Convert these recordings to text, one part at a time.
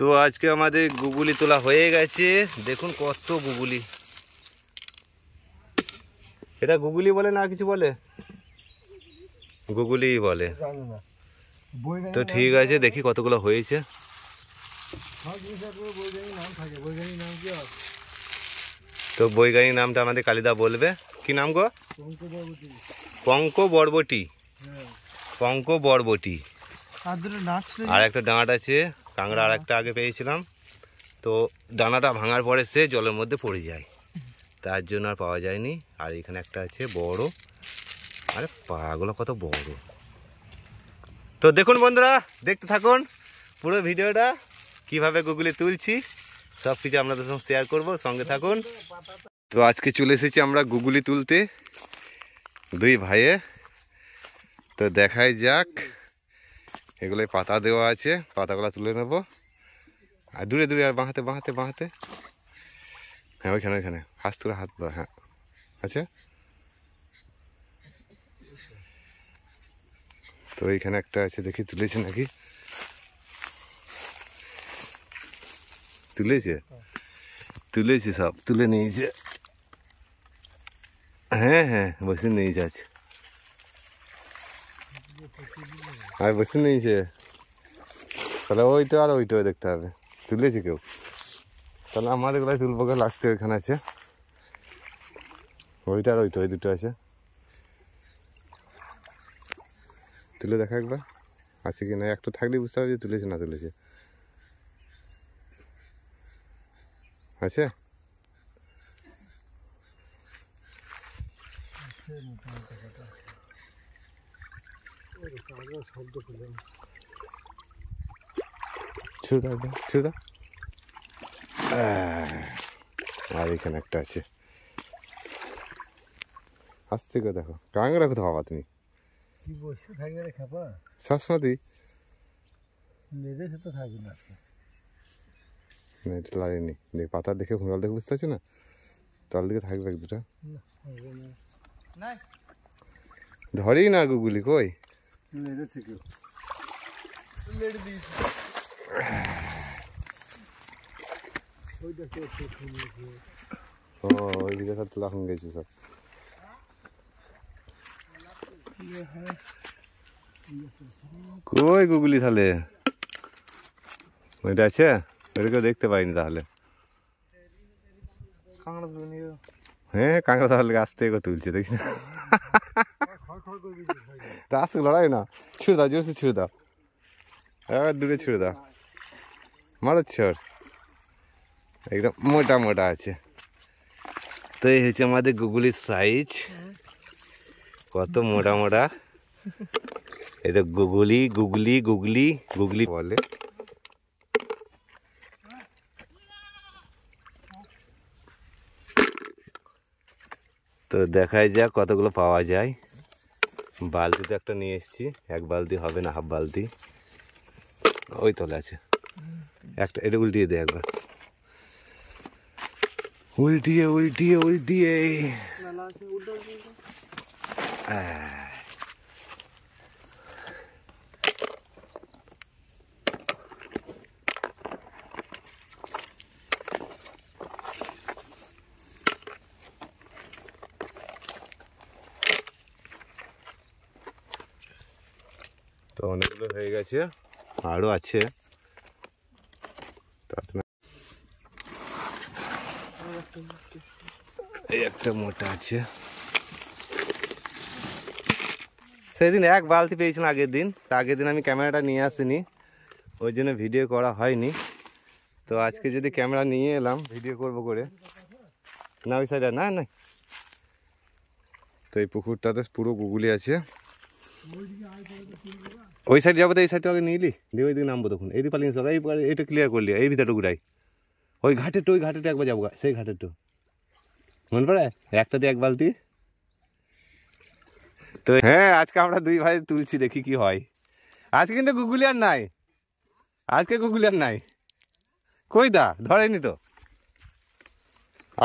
তো আজকে আমাদের গুগুলি তোলা হয়ে গেছে। দেখুন কত গুগুলি। এটা গুগুলি বলে না আর কিছু বলে? গুগুলি বলে। তো ঠিক আছে, দেখি কতগুলো হয়েছে। তো বৈজ্ঞানিক নামটা আমাদের কালিদা বলবে। কি নাম গো? পঙ্ক বরবটি। পঙ্ক বরবটি। আর একটা ডাঁট আছে, কাঁকড়া আর একটা আগে পেয়েছিলাম। তো ডানাটা ভাঙার পরে সে জলের মধ্যে পড়ে যায়, তার জন্য আর পাওয়া যায়নি। আর এখানে একটা আছে বড়। আরে পাগুলো কত বড়। তো দেখুন বন্ধুরা, দেখতে থাকুন পুরো ভিডিওটা, কিভাবে গুগলি তুলছি সব কিছু আপনাদের সঙ্গে শেয়ার করব, সঙ্গে থাকুন। তো আজকে চলে এসেছি আমরা গুগলি তুলতে দুই ভাইয়ে। তো দেখাই যাক, এগুলোই পাতা দেওয়া আছে, পাতাগুলো তুলে নেব। আর দূরে দূরে, আর বাঁহাতে বাঁহাতে বাঁহাতে, হ্যাঁ ওইখানে ওইখানে হাত তুলে হাত, হ্যাঁ আচ্ছা। তো এইখানে একটা আছে, দেখি তুলেছে নাকি। তুলেছে তুলেছে, সব তুলে নিয়েছে। হ্যাঁ হ্যাঁ বসে নিয়েছে, আছে আর বসে নিয়েছে। তাহলে ওইটা আর ওইটাও দেখতে হবে, তুলেছে কেউ। তাহলে আমাদের গুলাই তুলবো, লাস্টে ওইখানে আছে ওইটা আর ওইটা, ওই দুটো আছে। তুলে দেখা একবার আছে কি না, একটু থাকলে বুঝতে পারবে যে তুলেছে না তুলেছে। আছে ছেড়ে দাও একবার, ছেড়ে দাও। আর এখানে একটা আছে, আস্তে করে দেখো। কাঁকড়া কোথাও পাবা তুমি? সবসময় এটা লাড়েনি, পাতা দেখে ঘুরাল দেখে বুঝতে পারছি না, তার দিকে থাকবে এক দুটা। ধরেই না গুগলি, কই ও ওইদিকে সব তোলা হয়ে গেছে সব। কই গুগলি তাহলে? ওইটা আছে, ওইটাকেও দেখতে পাইনি তাহলে। হ্যাঁ কাঁকড়া তাহলে আস্তে করে তুলছে, দেখছি না। তা আস্তে লড়াই না, ছুড়ে দাও, জোরসে ছুড়ে দাও, এবার দূরে ছুড়ে দাও। মারো ছড়, একদম মোটা মোটা আছে। তো এই হচ্ছে আমাদের গুগলির সাইজ, কত মোটা মোটা। এটা গুগলি গুগলি গুগলি গুগলি বলে। তো দেখাই যাক কতগুলো পাওয়া যায়। বালতি তো একটা নিয়ে এসেছি, এক বালতি হবে না, হাফ বালতি। ওই তলে আছে একটা, এটা উল্টিয়ে দে একবার, উল্টিয়ে উল্টিয়ে উল্টিয়ে। তো অনেকগুলো হয়ে গেছে, আরও আছে। এই একটা মোটা আছে। সেদিন এক বালতি পেয়েছিলাম আগের দিন, তা আগের দিন আমি ক্যামেরাটা নিয়ে আসিনি, ওই জন্য ভিডিও করা হয়নি। তো আজকে যদি ক্যামেরা নিয়ে এলাম ভিডিও করব করে, না ওই সাইডে না না। তো এই পুকুরটাতে পুরো গুগলি আছে। ওই সাইড যাবো, তো এই সাইডটা আগে নিলি দিয়ে ওই দিকে নামবো, তখন এই দিকে পালিয়ে সব এইটা ক্লিয়ার করলি, এই ভিতরটা ঘুরাই। ওই ঘাটের ওই ঘাটেটা একবার যাবো, সেই ঘাটের মনে পড়ে একটা দিয়ে এক বালতি। তো হ্যাঁ আজকে আমরা দুই ভাই তুলছি, দেখি কি হয়। আজকে কিন্তু গুগলি আর নাই, আজকে গুগলি আর নাই। কই দা ধরেনি তো,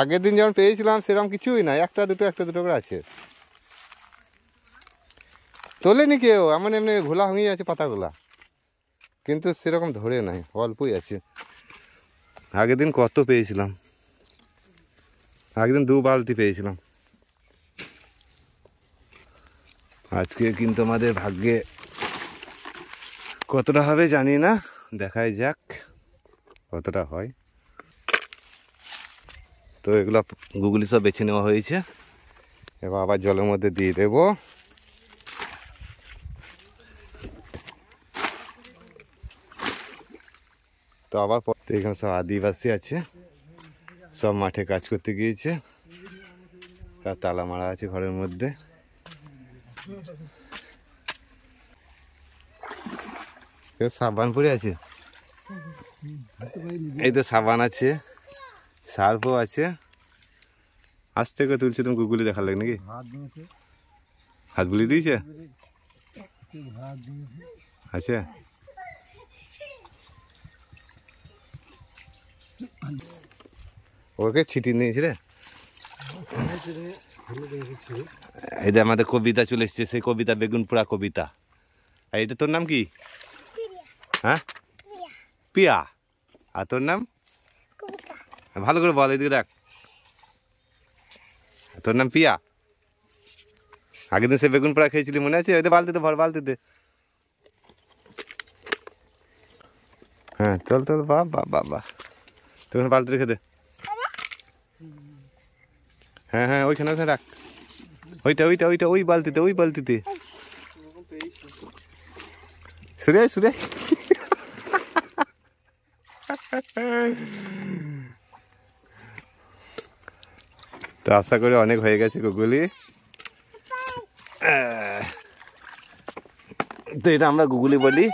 আগের দিন যেমন পেয়েছিলাম সেরকম কিছুই নাই, একটা দুটো করে আছে। তোলেনি কেউ, এমন এমনি ঘোলা হয়ে আছে পাতাগুলা। কিন্তু সেরকম ধরে নাই, অল্পই আছে। আগের দিন কত পেয়েছিলাম, আগের দিন 2 বালতি পেয়েছিলাম। আজকে কিন্তু আমাদের ভাগ্যে কতটা হবে জানি না, দেখাই যাক কতটা হয়। তো এগুলো গুগলি সব বেছে নেওয়া হয়েছে, এবার আবার জলের মধ্যে দিয়ে দেব। তো আবার এখানে সব আদিবাসী আছে, সব মাঠে কাজ করতে গিয়েছে, তার তালা মারা আছে ঘরের মধ্যে। সাবান পরে আছে, এই তো সাবান আছে, সার্ফও আছে। আজ থেকে তুলছি, তুমি গুগলি দেখার লাগে নাকি? হাত বুলিয়ে দিয়েছে, আচ্ছা। ওকে ছিটি নিয়েছি রে। এই যে আমাদের কবিতা চলে এসছে, সেই কবিতা, বেগুনপুরা কবিতা। আর এটা তোর নাম কি? হ্যাঁ, পিয়া। আর তোর নাম? ভালো করে বল, এদিকে রাখ। তোর নাম পিয়া? আগের দিন সে বেগুন পোড়া খেয়েছিলি, মনে আছে? ওইটা বালতিতে ভর, বালতিতে। হ্যাঁ চল চল, বাহ বাহ বাহ বাহ। তোর বালতি রেখে দে। হ্যাঁ হ্যাঁ, ওইখানে ওইখানে রাখ। ওইটা ওইটা ওইটা, ওই বালতিতে, ওই বালতিতে। সুরে সুরে। তো আশা করি অনেক হয়ে গেছে গুগলি। তো এটা আমরা গুগলি বলি,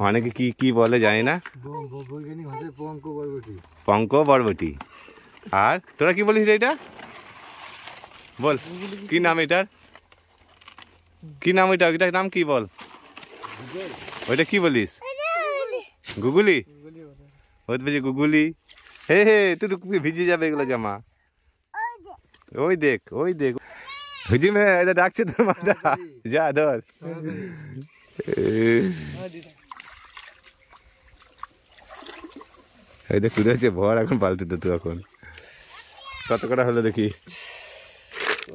অনেকে কি কি বলে জানি না। পঙ্ক বরবটি। আর তোরা কি বলিস এটা? বল কি নাম এটার, কি নাম ওইটা, ওইটার নাম কি বল? ওইটা কি বলিস? গুগলি? ওই বলছি গুগলি। হে হে, তুই ভিজে যাবে এগুলো জামা। ওই দেখ, ওই দেখ, হুজিমে এটা ডাকছে তোর মাটা, যা ধর। এই দেখ তুলে আছে ভর এখন বালতিতে। তুই এখন কত কটা হলো দেখি?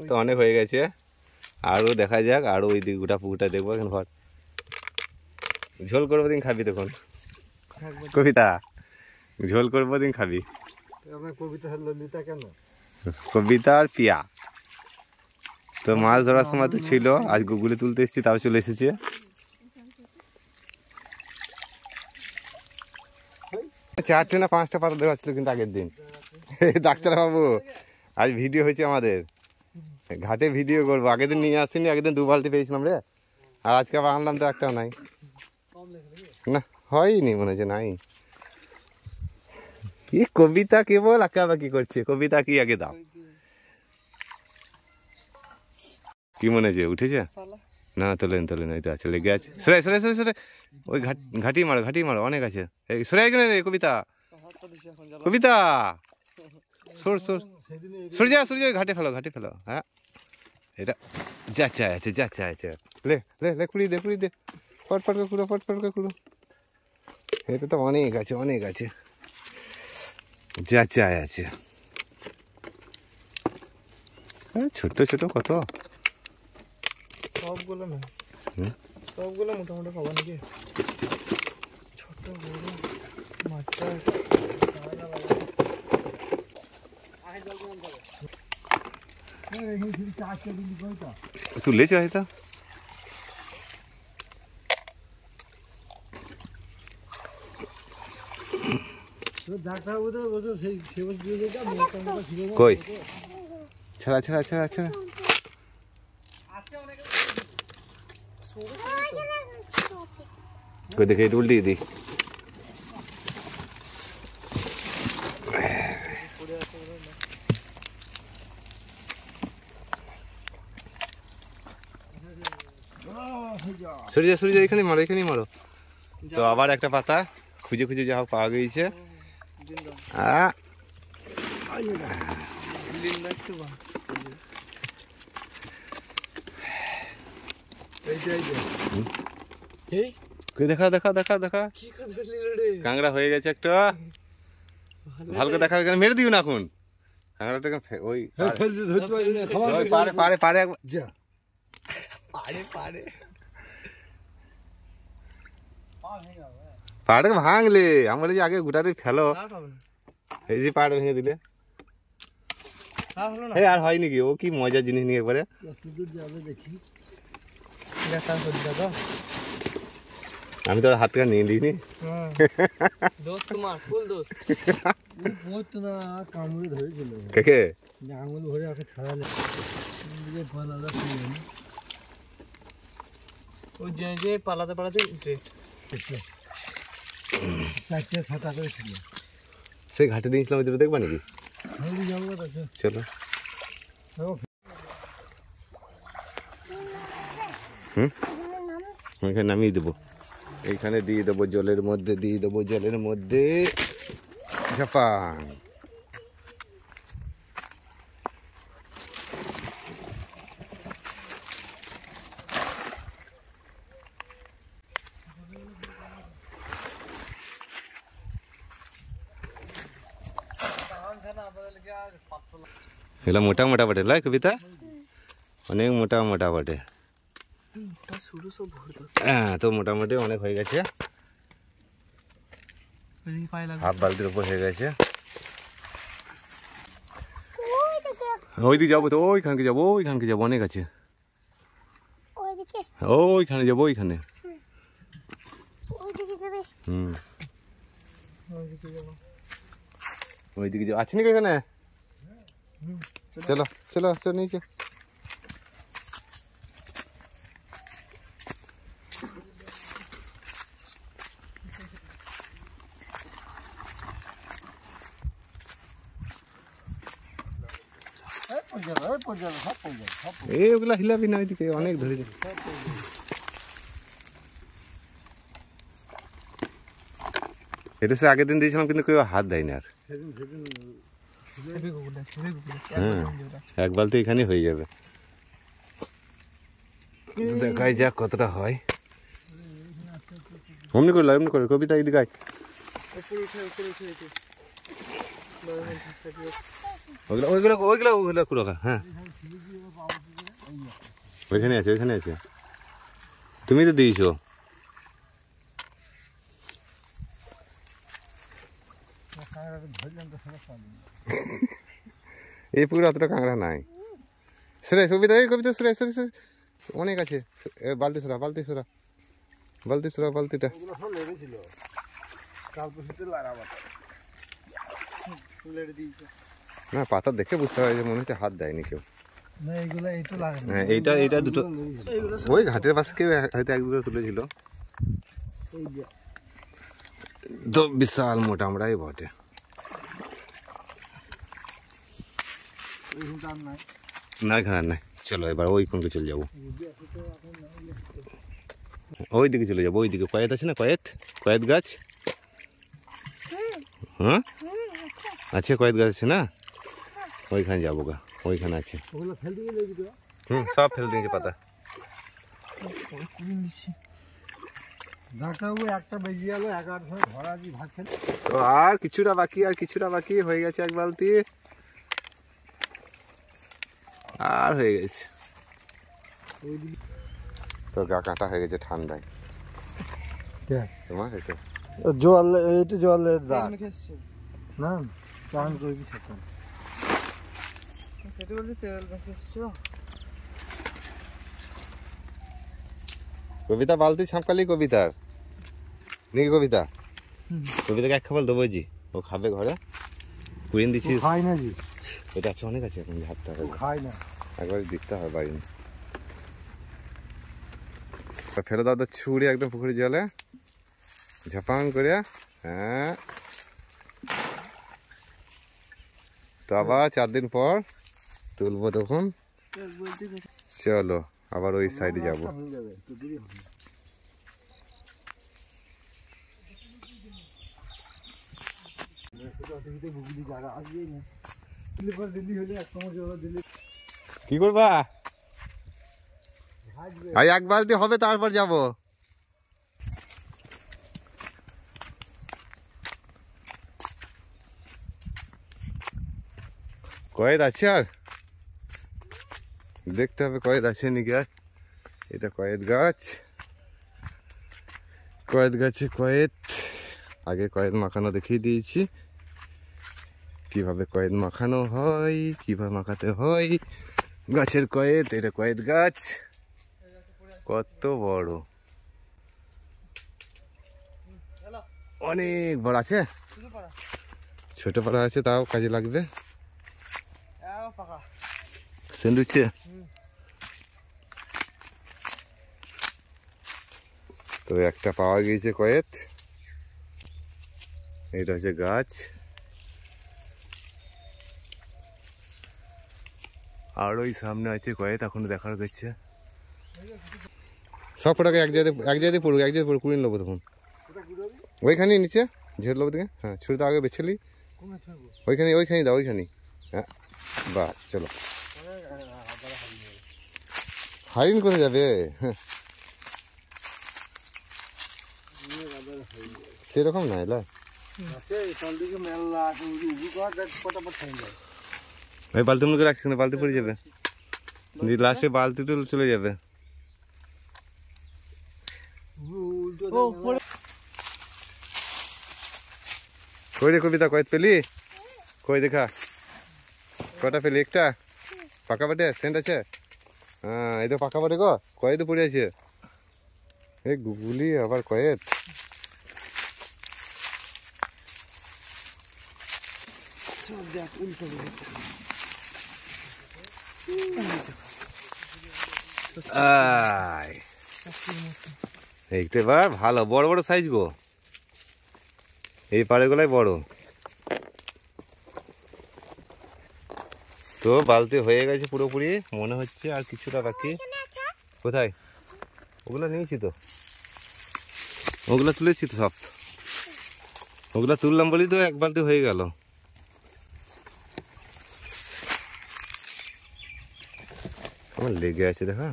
তো অনেক হয়ে গেছে, আরও দেখা যাক, আরও ওই দিক গোটা পুকুরটা দেখবো। এখন ভর ঝোল করবো, দিন খাবি তখন। কবিতা ঝোল করবো, দিন খাবি। কবিতা আর পিয়া তো মাছ ধরার সময় তো ছিল, আজ গুগলি তুলতে এসেছি, তাও চলে এসেছে। চারটে না 5টা পাতা দেওয়া ছিল কিন্তু আগের দিন। ডাক্তারবাবু আজ ভিডিও হয়েছে আমাদের, ঘাটে ভিডিও করবো। আগের দিন নিয়ে আসিনি, আগের দিন 2 বালতি পেয়েছিলাম রে, আর আজকে আবার আনলাম তো একটাও নাই। না হয়নি মনে হচ্ছে, নাই। কি কবিতা কেবল আঁকাবাকি করছে, কবিতা কি আগে দাও। কি মনে হচ্ছে, উঠেছে? না তোলেন তোলেন, ওই তো আছে, লেগে আছে। সরে সরে সরে সরে, ওই ঘাটি মারো, ঘাটি মারো, অনেক আছে। এই সরে গেলে রে কবিতা, কবিতা সর সর, সরে যা সরে যা, ঘাটে ফেলো, ঘাটে ফেলো। হ্যাঁ এটা যা চায় আছে, যা চায় আছে। লে লে লে, কুড়ি দে, কুড়ি দে, ফট ফট করে কুড়ো, ফট ফট করে কুড়ো। এটা তো অনেক আছে, অনেক আছে, যা চায় আছে। ছোট ছোট কত, সবগুলো না, সবগুলো মোটামুটি খাবার নাকি, ছোট বড় মাছ। তুলেছে হয়তো। কই ছাড়া ছাড়া ছাড়া ছাড়া, কই দেখে, এটা উল্টিয়ে দিই। সরে যা সরে যা, এখানে মারো, এখানেই মারো। তো আবার একটা পাতা খুঁজে খুঁজে যা হোক পাওয়া গিয়েছে। দেখা দেখা দেখা দেখা কাঁকড়া হয়ে গেছে একটা। ভালো করে দেখা, এখানে মেরে দিও না এখন কাঁকড়াটাকে। ওই পারে পারে পারে পাড়ে ভাঙলে আমার যে আগে গোটাটাই ফেলো, এই যে পাড়ে ভেঙে দিলে। এই আর হয় নাকি? ও কি মজার জিনিস নিয়ে একবারে। আমি তো হাত থেকে নিয়ে দিইনি। কাকে আঙুল ভরে ওকে ছাড়ালে ওই যে পালাতে পালাতে সেই ঘাটে দিয়েছিলাম, ওই দেখবা নাকি? চলো। এখানে নামিয়ে দেবো, এইখানে দিয়ে দেবো জলের মধ্যে, দিয়ে দেবো জলের মধ্যে ঝাপান। এগুলো মোটা মোটা বটে লাই কবিতা, অনেক মোটা মোটা বটে। হ্যাঁ তো মোটামুটি অনেক হয়ে গেছে, হাফ বালতির উপর হয়ে গেছে। ওই দিকে যাবো তো, ওইখানকে যাবো, ওইখানকে যাবো, অনেক আছে। ওইখানে যাবো, ওইখানে। ওইদিকে যাবো, আছে নাকি এখানে? চলো চলো চলো নিচে। এই ওগুলা হিলাবি না, ওইদিকে অনেক ধরেছে। এটা সে আগের দিন দিয়েছিলাম, কিন্তু কেউ হাত দেয়নি আর। হ্যাঁ এক বালতি এখানে হয়ে যাবে। দেখাই যাক কতটা হয়। অমনি করলো, এমনি করে কবিতা এই দিকে ওইগুলো ওইগুলো ওইগুলো কুড়ো। হ্যাঁ ওইখানে আছে, ওইখানে আছে, তুমি তো দিয়েছো। এই পুকুরে অতটা কাঁকড়া নাই। সরে কবিতা, এই কবিতা সরে সরে সরে, অনেক আছে। বালতি সরা, বালতি সরা, বালতি সরা, বালতিটা। না পাতা দেখে বুঝতে হয় যে মনে হচ্ছে হাত দেয়নি কেউ। হ্যাঁ এইটা এইটা দুটো ওই ঘাটের পাশে কেউ হয়তো এক দুটো তুলেছিল। তো বিশাল মোটা আমরাই বটে। না এখানে নাই। চলো এবার ওই কোনকে চলে যাবো, ওই দিকে চলে যাবো। ওই দিকে কয়েত আছে না, কয়েত কয়েত গাছ। হ্যাঁ আছে, কয়েত গাছ আছে না, ওইখানে যাবো গা, ওইখানে আছে। সব ফেলে দিয়েছে পাতা। তো আর কিছুটা বাকি, আর কিছুটা বাকি, হয়ে গেছে এক বালতি, আর হয়ে গেছে। তো গা কাটা হয়ে গেছে ঠান্ডায়। তোমার এটা জল, এইটা জলের দাগ না, চান করবি সেটা। সেটা বলছি তেল মেখে এসছো। কবিতা বালতি ছাপকালি কবিতার নাকি? কবিতা কবিতাকে এক খাবার দেবো জি, ও খাবে ঘরে। কুড়িয়ে দিচ্ছি, খাই না জি, এটা আছে অনেক আছে, এখন ঝাড়তে হবে, খাই না, একবার দেখতে হবে বাড়ি। ফেলে দাও তো ছুড়ে একদম পুকুরের জলে ঝাপাং করে। হ্যাঁ তো আবার 4 দিন পর তুলবো তখন। চলো আবার ওই সাইডে যাবো। কি করবা? এক বালতি হবে তারপর যাবো। কয়েদ আছে আর দেখতে হবে কয়েদ আছে নাকি আর। এটা কয়েদ গাছ, কয়েদ গাছে কয়েদ। আগে কয়েদ মাখানো দেখিয়ে দিয়েছি কিভাবে কয়েদ মাখানো হয়, কিভাবে মাখাতে হয় গাছের কয়েদ। এটা কয়েদ গাছ, কত বড়, অনেক বড় আছে। ছোট পাড়া আছে, তাও কাজে লাগবে। সেন্ডুইচে তো একটা পাওয়া গিয়েছে কয়েদ। এটা হচ্ছে গাছ, আর ওই সামনে আছে কয়েদ, এখনো দেখার গেছে। সব কটাকে এক জায়গায় পড়ুক, এক জায়গায় পড়ুক, কুড়িয়ে নেবো তখন। ওইখানে নিচে ঝেড়ে নেবো দিকে। হ্যাঁ, ছুরি তো আগে বেছেলি, ওইখানে দাও, ওইখানে। হ্যাঁ বাস, চলো। হারিন কোথায় যাবে? হ্যাঁ, সেরকম না এলা। ওই বালতি মুখে রাখছি না, বালতি পড়ে যাবে, লাস্টে বালতি তো চলে যাবে। কই রে কবিতা, কয়েদ পেলি? কই দেখা, কটা পেলি? একটা পাকা বাটে সেন্ট আছে। হ্যাঁ, এই তো পাকা বাটে গো, কয়েদ পড়ে আছে। এই গুগলি আবার কয়েদ। এইটা এবার ভালো বড় বড় সাইজ গো, এই পাড়ে গুলাই বড়। তো বালতি হয়ে গেছে পুরোপুরি মনে হচ্ছে, আর কিছুটা বাকি। কোথায়? ওগুলো নিয়েছি তো, ওগুলো তুলেছি তো সব, ওগুলো তুললাম বলি তো এক বালতি হয়ে গেল। আমার লেগে আছে দেখা।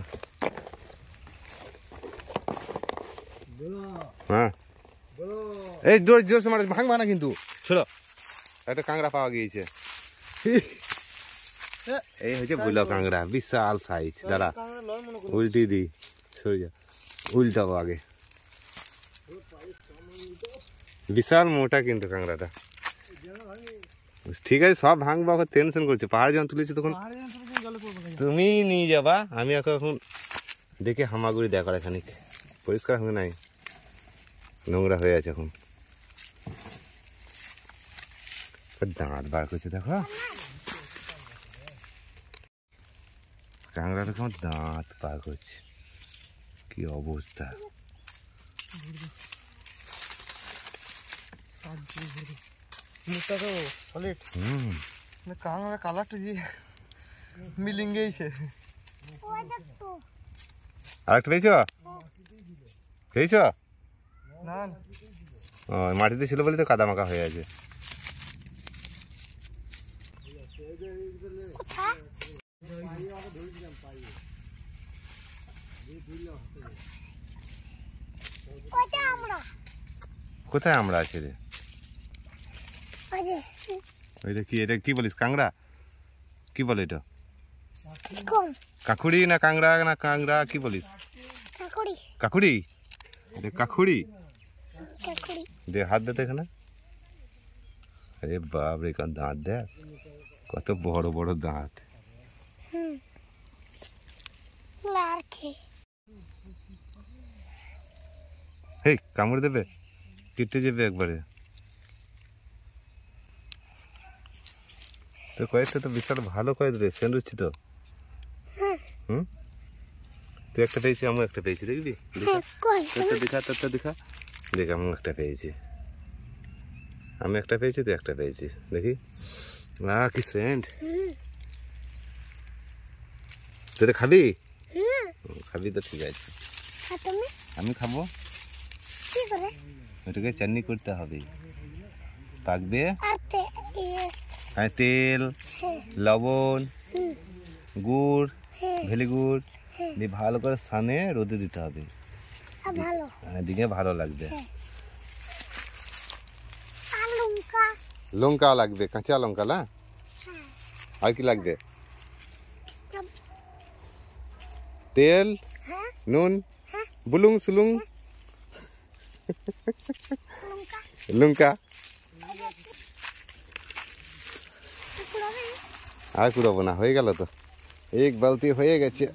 হ্যাঁ, এই জোর জোরসে মারা, ভাঙবা না কিন্তু। ছোড়ো, একটা কাঁকড়া পাওয়া গিয়েছে। এই হচ্ছে বুলা কাঁকড়া, বিশাল সাইজ। দাঁড়া উল্টি দি, সরে যা, উল্টাবো আগে। বিশাল মোটা কিন্তু কাঁকড়াটা। ঠিক আছে, সব ভাঙবো, এখন টেনশন করছে। পাহাড়ে যখন তুলেছি তখন তুমি নিয়ে যাবা, আমি এখন দেখে হামাগুড়ি দেখার এখানে পরিষ্কার হয়ে নাই, নোংরা হয়ে আছে এখন। দাঁত বার করছে দেখো, কাঁকড়াটা কেমন দাঁত বার করছে, কি অবস্থা। কাঁকড়া কালারটা দিয়ে মিলিং গেছে। আরেকটা পেয়েছ? পেয়েছ? না, মাটিতে ছিল বলে তো কাদা মাখা হয়ে আছে। কোথায় আমরা আছি রে? ওইটা কি, এটা কি বলিস? কাঁকড়া কি বলে এটা? কাকুড়ি না কাঁকড়া না কাঁকড়া কি বলিস? কাকুড়ি। এটা কাকুড়ি। দে হাত দে এখানে। আরে বাপ রে, কান দাঁত দেখ, কত বড় বড় দাঁত। এই কামড়ে দেবে, কেটে যাবে একবারে। তো কয়েকটা তো বিশাল ভালো কয়েদ রে, সেন্ডুইচ তো। তুই একটা পেয়েছি, আমি একটা পেয়েছি, দেখবি? দেখা তোরটা দেখা, দেখ আমি একটা পেয়েছি, আমি একটা পেয়েছি, তুই একটা পেয়েছি, দেখি। কি সেন্ট। তুই খাবি? খাবি তো ঠিক আছে, আমি খাবো। ওটাকে চাটনি করতে হবে, পাকবে। তেল, লবণ, গুড়, ভেলি গুড় দিয়ে ভালো করে সানে রোদে দিতে হবে, দিকে ভালো লাগবে। লঙ্কা লাগবে, কাঁচা লঙ্কা না? আর কি লাগবে? তেল, নুন, বুলুং সুলুং, লঙ্কা। আর কুড়াবো না, হয়ে গেল তো, এক বালতি হয়ে গেছে।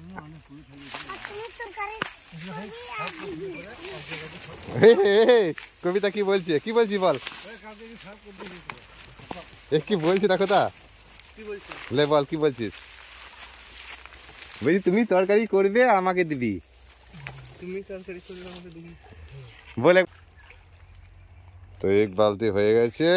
কবিতা কি বলছে, কি বলছি বল, কি বলছি দেখো তা, লে বল কি বলছিস? বলছি তুমি তরকারি করবে আর আমাকে দিবি, তুমি তরকারি করবে আমাকে দিবি বলে। তো এক বালতি হয়ে গেছে।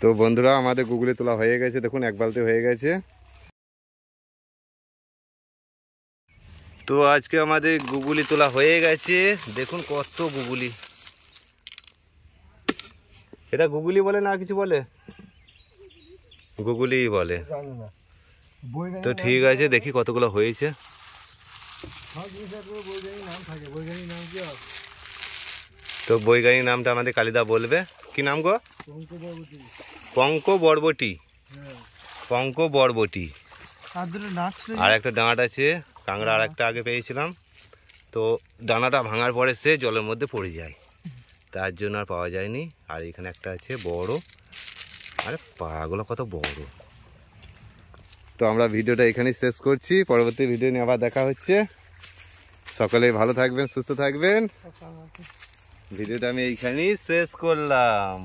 তো বন্ধুরা আমাদের গুগলি তোলা হয়ে গেছে, দেখুন এক বালতি হয়ে গেছে। তো আজকে আমাদের গুগলি তোলা হয়ে গেছে, দেখুন কত গুগলি। এটা গুগলি বলে না আর কিছু বলে? গুগলি বলে। তো ঠিক আছে, দেখি কতগুলো হয়েছে। তো বৈজ্ঞানিক নামটা আমাদের কালিদা বলবে। কি নাম গো? পঙ্ক বরবটি। পঙ্ক বরবটি। আর একটা ডাঁট আছে, কাঁকড়া আর একটা আগে পেয়েছিলাম, তো ডানাটা ভাঙার পরে সে জলের মধ্যে পড়ে যায়, তার জন্য আর পাওয়া যায়নি। আর এখানে একটা আছে বড়, আরে পাগুলো কত বড়। তো আমরা ভিডিওটা এখানেই শেষ করছি, পরবর্তী ভিডিও নিয়ে আবার দেখা হচ্ছে। সকলে ভালো থাকবেন, সুস্থ থাকবেন। ভিডিওটা আমি এইখানেই শেষ করলাম।